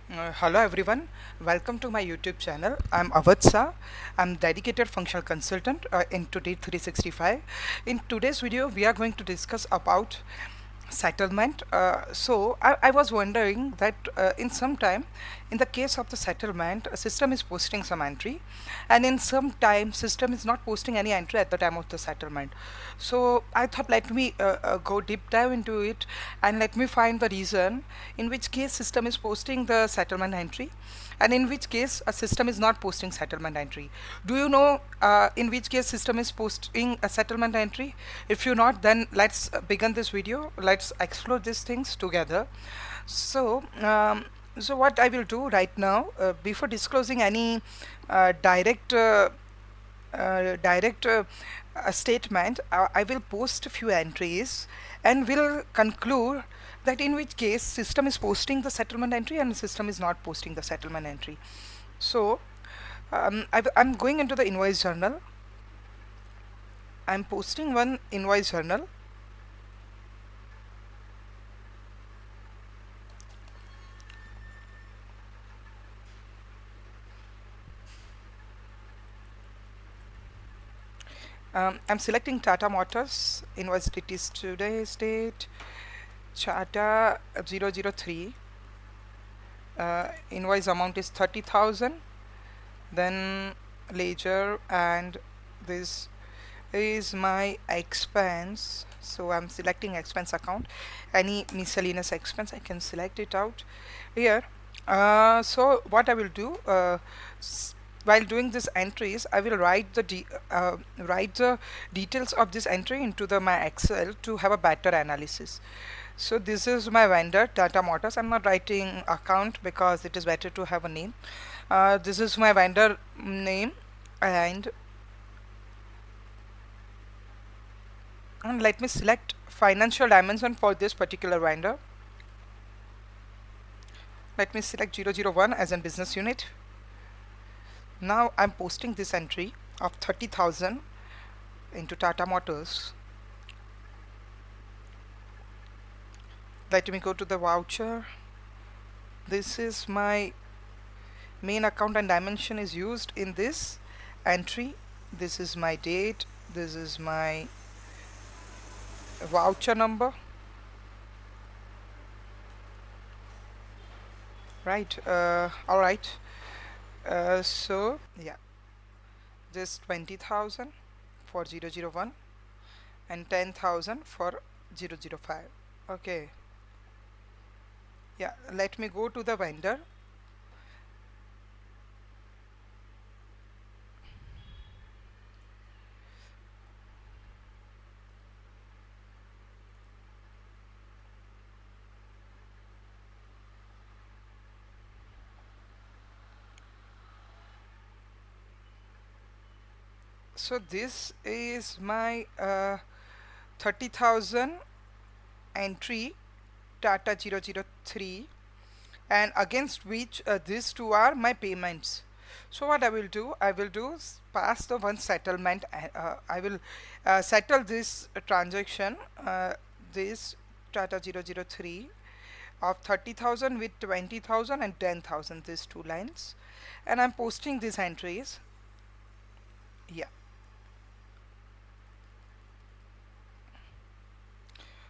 Hello everyone, welcome to my YouTube channel. I'm Avadh. I'm dedicated functional consultant into D365. In today's video, we are going to discuss about settlement. I was wondering that in some time, in the case of the settlement, a system is posting some entry, and in some time, system is not posting any entry at the time of the settlement. So I thought let me go deep dive into it and let me find the reason in which case system is posting the settlement entry and in which case a system is not posting settlement entry. Do you know in which case system is posting a settlement entry? If you not, then let's begin this video. Let's explore these things together. So so what I will do right now, before disclosing any direct statement, I will post a few entries and will conclude that in which case system is posting the settlement entry and system is not posting the settlement entry. So I'm going into the invoice journal. I'm posting one invoice journal. I'm selecting Tata Motors, invoice date is today's date, Chata 003, invoice amount is 30,000, then ledger, and this is my expense. So I'm selecting expense account. Any miscellaneous expense I can select it out here. So what I will do, while doing these entries, I will write the details of this entry into the my Excel to have a better analysis. So this is my vendor Tata Motors. I'm not writing account because it is better to have a name. This is my vendor name, and let me select financial dimension for this particular vendor. Let me select 001 as a business unit. Now I'm posting this entry of 30,000 into Tata Motors. Let me go to the voucher. This is my main account and dimension is used in this entry. This is my date. This is my voucher number. Right. All right. So yeah, this 20,000 for 001 and 10,000 for 005. Okay. Yeah. Let me go to the vendor. So this is my 30,000 entry Tata 003, and against which these two are my payments. So what I will do, pass the one settlement. I will settle this transaction, this Tata 003 of 30,000 with 20,000 and 10,000, these two lines, and I'm posting these entries. Yeah.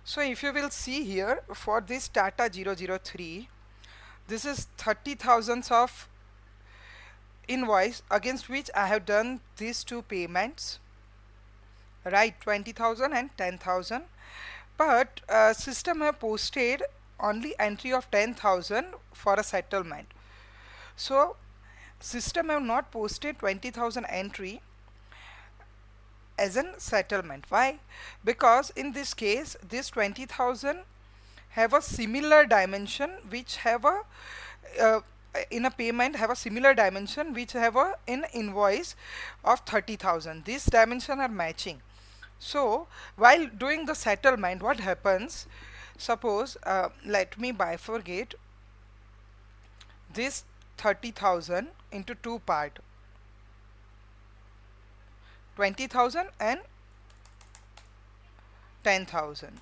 So if you will see here for this Tata 003, this is 30,000 of invoice against which I have done these two payments, right, 20,000 and 10,000. But system have posted only entry of 10,000 for a settlement. So system have not posted 20,000 entry as a settlement. Why? Because in this case this 20,000 have a similar dimension which have a uh, in a payment have a similar dimension which have a in invoice of 30,000. These dimension are matching. So while doing the settlement, what happens, suppose let me bifurcate this 30,000 into two part, 20,000 and 10,000.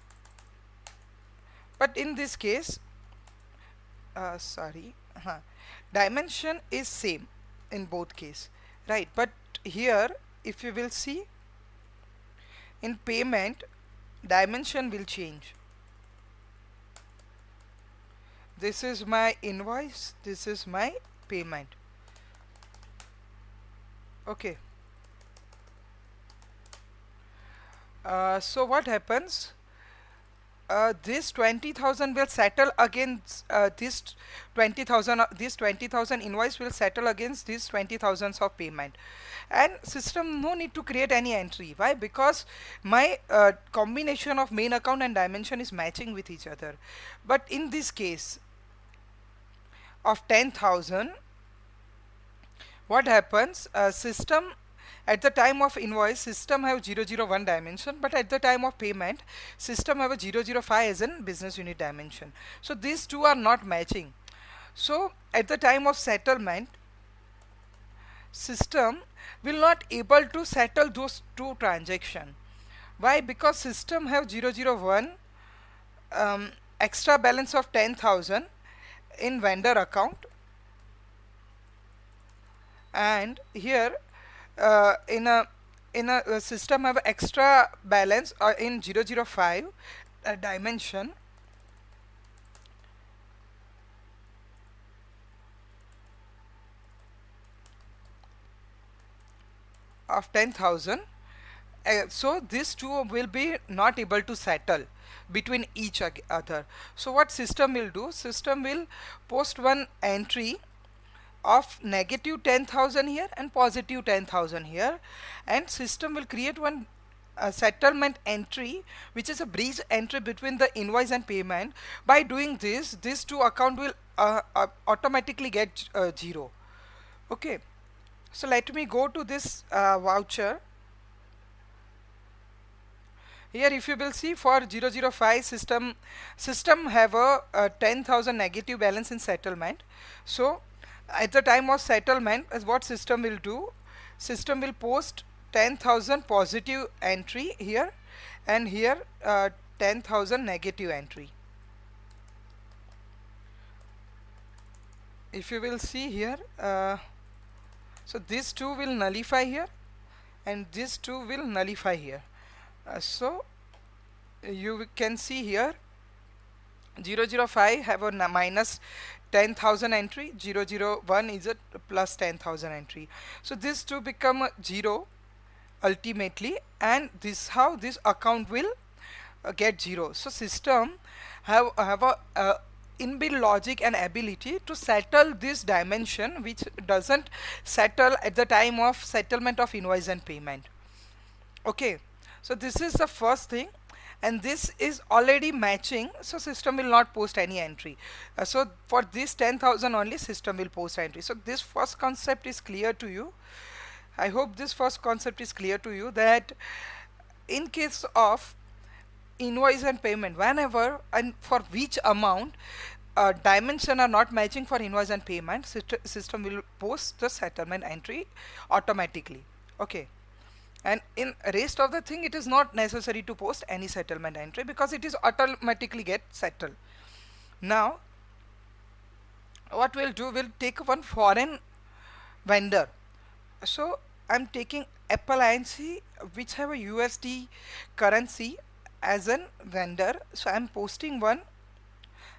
But in this case, sorry, huh, dimension is same in both case, right? But here, if you will see, in payment, dimension will change. This is my invoice, this is my payment. Okay. So what happens? This 20,000 will settle against this 20,000. This 20,000 invoice will settle against these 20,000 of payment, and system no need to create any entry. Why? Because my combination of main account and dimension is matching with each other. But in this case of 10,000, what happens? System at the time of invoice, system have 001 dimension, but at the time of payment, system have a 005 as in business unit dimension. So these two are not matching. So at the time of settlement, system will not able to settle those two transaction. Why? Because system have 001 extra balance of 10,000 in vendor account, and here in a system have extra balance in 005 dimension of 10,000. So these two will be not able to settle between each other. So what system will do? System will post one entry of negative 10,000 here and positive 10,000 here, and system will create one settlement entry which is a bridge entry between the invoice and payment. By doing this, these two account will automatically get 0. Okay, so let me go to this voucher. Here if you will see, for 005 system have a 10,000 negative balance in settlement. So at the time of settlement, as what system will do, system will post 10,000 positive entry here, and here 10,000 negative entry. If you will see here, so these two will nullify here and these two will nullify here. So you can see here 005 have a minus 10,000 entry, 001 is a plus 10,000 entry. So these two become a 0 ultimately, and this how this account will get 0. So system have a inbuilt logic and ability to settle this dimension which doesn't settle at the time of settlement of invoice and payment. Okay, so this is the first thing, and this is already matching, so system will not post any entry. So for this 10,000 only system will post entry. So this first concept is clear to you. I hope this first concept is clear to you, that in case of invoice and payment, whenever and for which amount dimension are not matching for invoice and payment, system will post the settlement entry automatically. Okay, and in rest of the thing, it is not necessary to post any settlement entry because it is automatically get settled. Now what we'll do, we'll take one foreign vendor. So I'm taking Apple Inc, which have a USD currency as an vendor. So I'm posting one,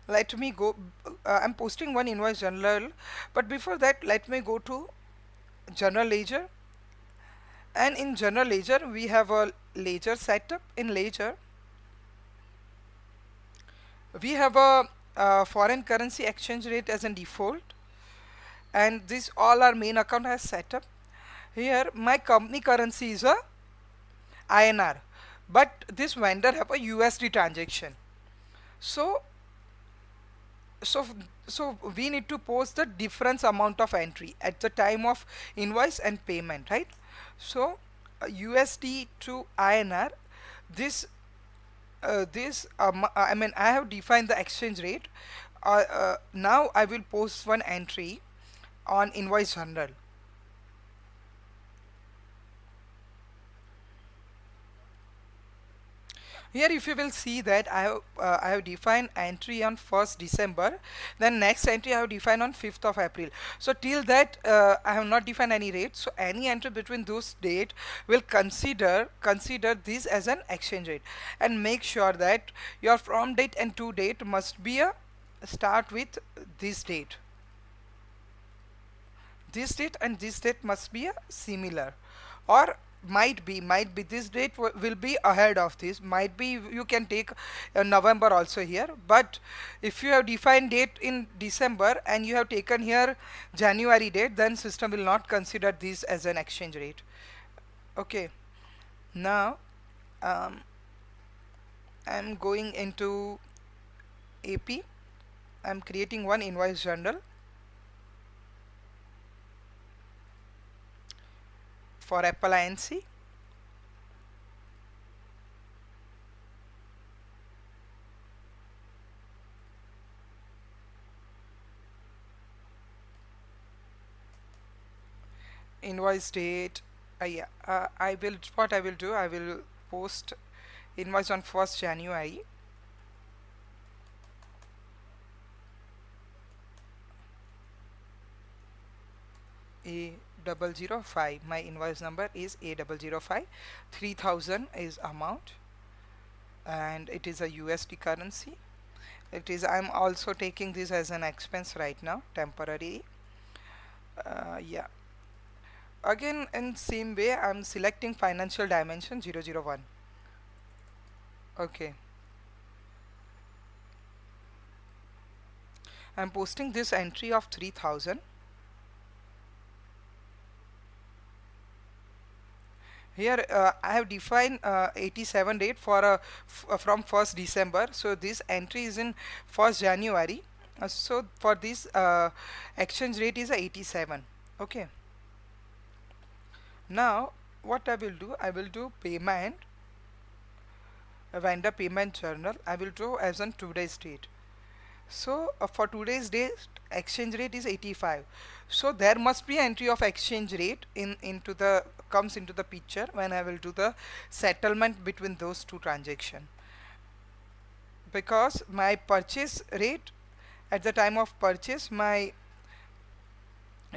let me go, I'm posting one invoice journal, but before that let me go to general ledger. And in general ledger we have a ledger setup. In ledger we have a foreign currency exchange rate as a default, and this all our main account has set up. Here my company currency is a INR, but this vendor have a USD transaction. So so we need to post the difference amount of entry at the time of invoice and payment, right? So USD to INR, this I mean I have defined the exchange rate. Now I will post one entry on invoice journal. Here if you will see that I have defined entry on 1st December, then next entry I have defined on 5th of April. So till that I have not defined any rate, so any entry between those date will consider this as an exchange rate, and make sure that your from date and to date must be a start with this date. This date and this date must be a similar, or might be this date will be ahead of this, might be you can take November also here, but if you have defined date in December and you have taken here January date, then system will not consider this as an exchange rate. Okay, now um, I'm going into AP. I'm creating one invoice journal for Apple Inc. Invoice date, yeah, I will, what I will do, I will post invoice on 1st January. A005, my invoice number is A005. 3000 is amount, and it is a USD currency. It is, I'm also taking this as an expense right now, temporary. Yeah, again in same way I'm selecting financial dimension 001. Okay, I'm posting this entry of 3000. Here I have defined 87 date for from 1st December. So this entry is in 1st January. So for this exchange rate is 87. Okay. Now what I will do? I will do payment, vendor payment journal. I will do as on today's date. So for today's date, exchange rate is 85. So there must be entry of exchange rate in into the comes into the picture when I will do the settlement between those two transactions, because my purchase rate at the time of purchase my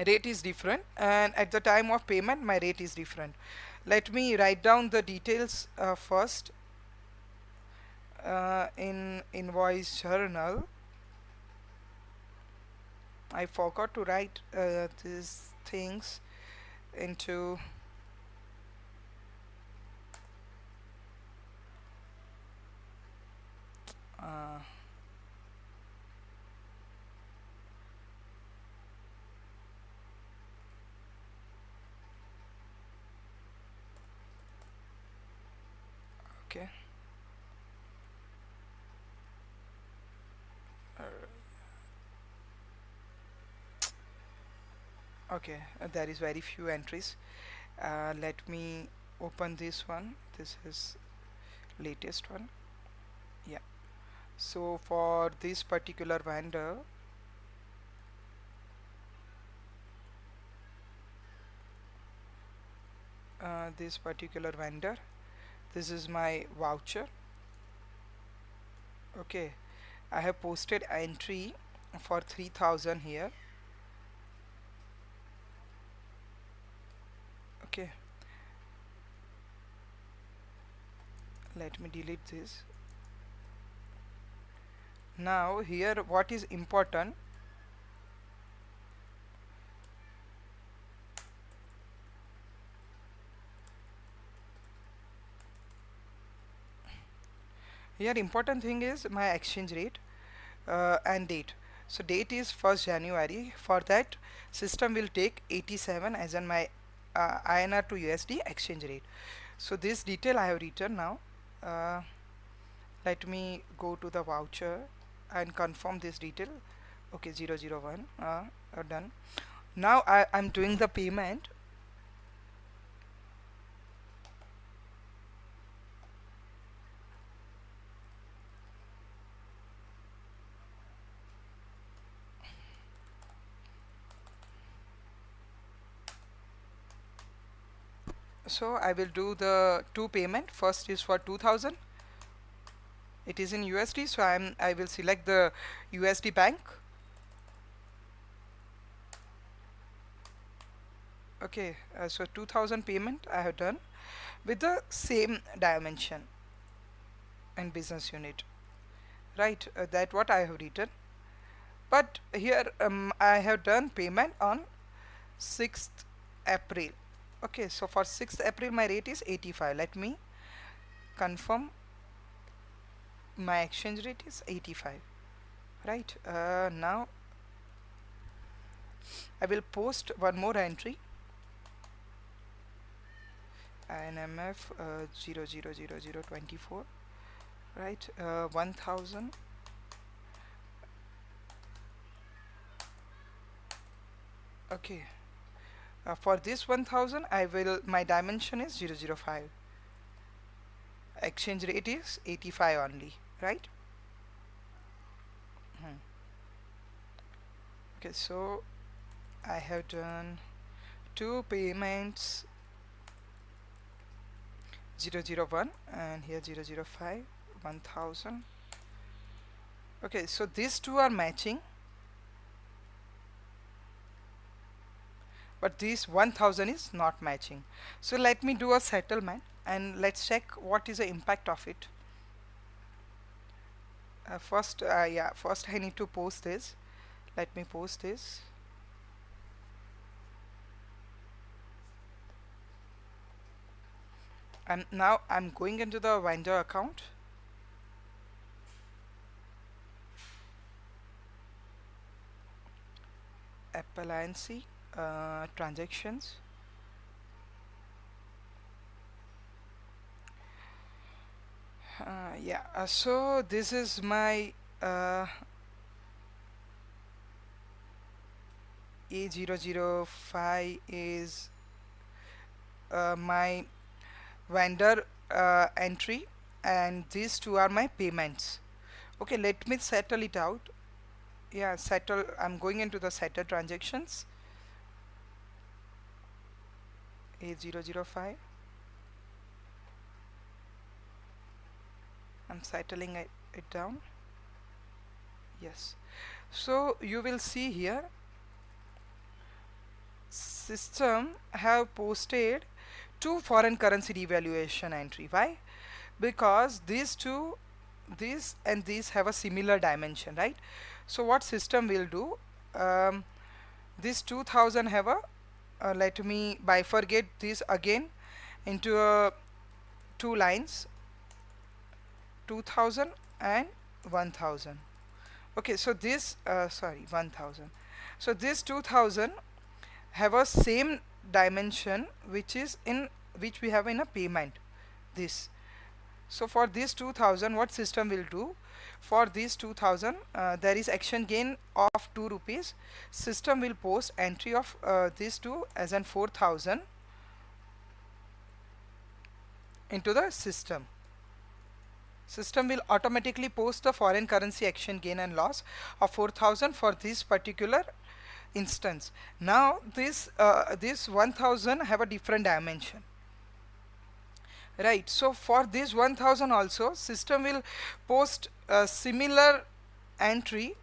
rate is different, and at the time of payment my rate is different. Let me write down the details first in invoice journal. I forgot to write these things into uh, okay. uh, okay, there is very few entries. Let me open this one. This is latest one. Yeah, so for this particular vendor, this particular vendor, this is my voucher. Okay, I have posted entry for 3000 here. Okay, let me delete this. Now here what is important, here important thing is my exchange rate and date. So date is 1st January. For that system will take 87 as in my INR to USD exchange rate. So this detail I have written now. uh, Let me go to the voucher and confirm this detail. Okay, 001 done. Now I'm doing the payment. So I will do the two payment. First is for 2000. It is in USD, so I will select the USD bank. Okay, so 2000 payment I have done with the same dimension and business unit, right? That what I have written. But here I have done payment on 6th April. Okay, so for 6th April my rate is 85. Let me confirm. My exchange rate is 85, right? Now I will post one more entry, INMF 000024, right? 1000. Okay, for this 1000 I will, my dimension is 005, exchange rate is 85 only, right? Hmm. Okay, so I have done two payments, 001 and here 005, 1000. Okay, so these two are matching, but this 1000 is not matching. So let me do a settlement and let's check what is the impact of it. First I need to post this. Let me post this. And now I'm going into the vendor account. Appliance transactions. So this is my A005 is my vendor entry, and these two are my payments. Okay, let me settle it out. Yeah, settle. I'm going into the settle transactions. A005. I'm settling it down. Yes. So you will see here system have posted two foreign currency devaluation entry. Why? Because these two, these and these have a similar dimension, right? So what system will do, this 2000 have a let me bifurcate this again into two lines, 2000 and 1000. Okay, so this sorry, 1000. So this 2000 have a same dimension which is in, which we have in a payment, this. So for this 2000 what system will do, for this 2000 there is action gain of 2 rupees. System will post entry of this 2 as an 4000 into the system. System will automatically post the foreign currency action gain and loss of 4000 for this particular instance. Now this 1000 have a different dimension, right? So for this 1000 also system will post a similar entry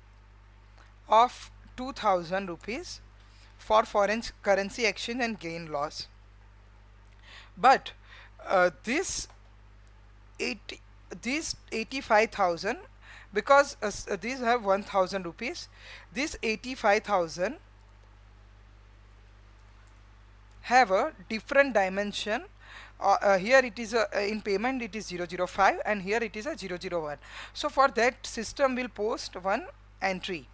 of 2000 rupees for foreign currency exchange and gain loss. But this 80, these 85,000, because these have 1000 rupees, this 85,000 have a different dimension. Here it is in payment it is 005 and here it is a 001. So for that system will post one entry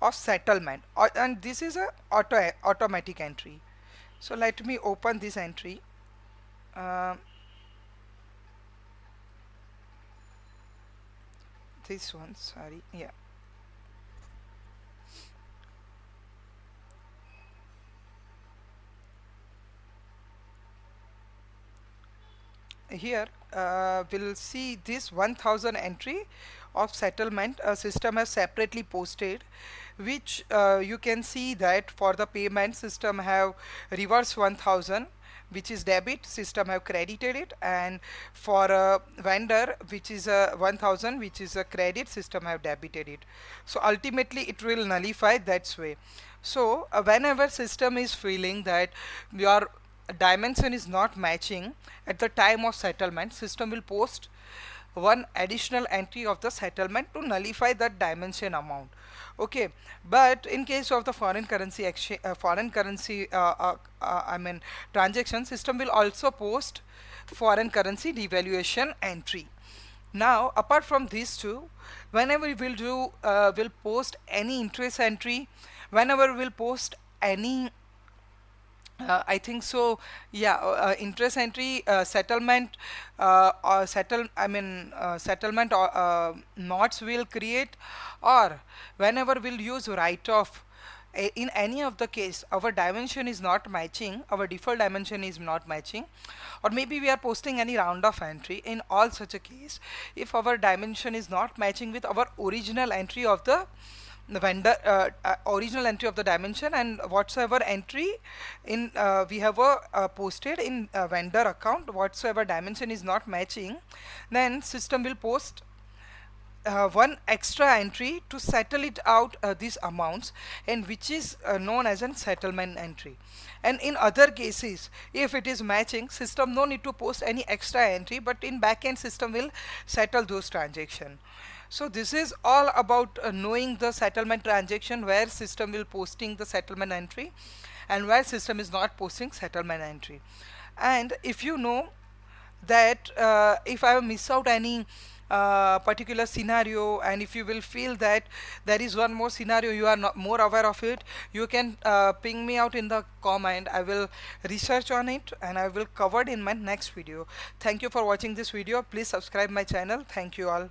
of settlement, and this is a automatic entry. So let me open this entry. This one, sorry, yeah. Here we'll see this 1000 entry of settlement a system has separately posted, which you can see that for the payment system have reverse 1000, which is debit, system have credited it, and for a vendor which is a 1000 which is a credit, system have debited it. So ultimately it will nullify that's way. So whenever system is feeling that your dimension is not matching at the time of settlement, system will post one additional entry of the settlement to nullify that dimension amount. Okay, but in case of the foreign currency exchange, I mean transaction, system will also post foreign currency devaluation entry. Now apart from these two, whenever we will do will post any interest entry, whenever we'll post any I think so. Yeah, interest entry, settlement, or settle. I mean, settlement or knots will create, or whenever we'll use write-off. In any of the case, our dimension is not matching. Our default dimension is not matching, or maybe we are posting any round of entry. In all such a case, if our dimension is not matching with our original entry of the vendor original entry of the dimension, and whatsoever entry in we have posted in vendor account, whatsoever dimension is not matching, then system will post one extra entry to settle it out these amounts, and which is known as an settlement entry. And in other cases, if it is matching, system no need to post any extra entry, but in backend system will settle those transactions. So this is all about knowing the settlement transaction, where system will posting the settlement entry and where system is not posting settlement entry. And if you know that if I miss out any particular scenario, and if you will feel that there is one more scenario you are not more aware of it, you can ping me out in the comment. I will research on it and I will cover it in my next video. Thank you for watching this video. Please subscribe my channel. Thank you all.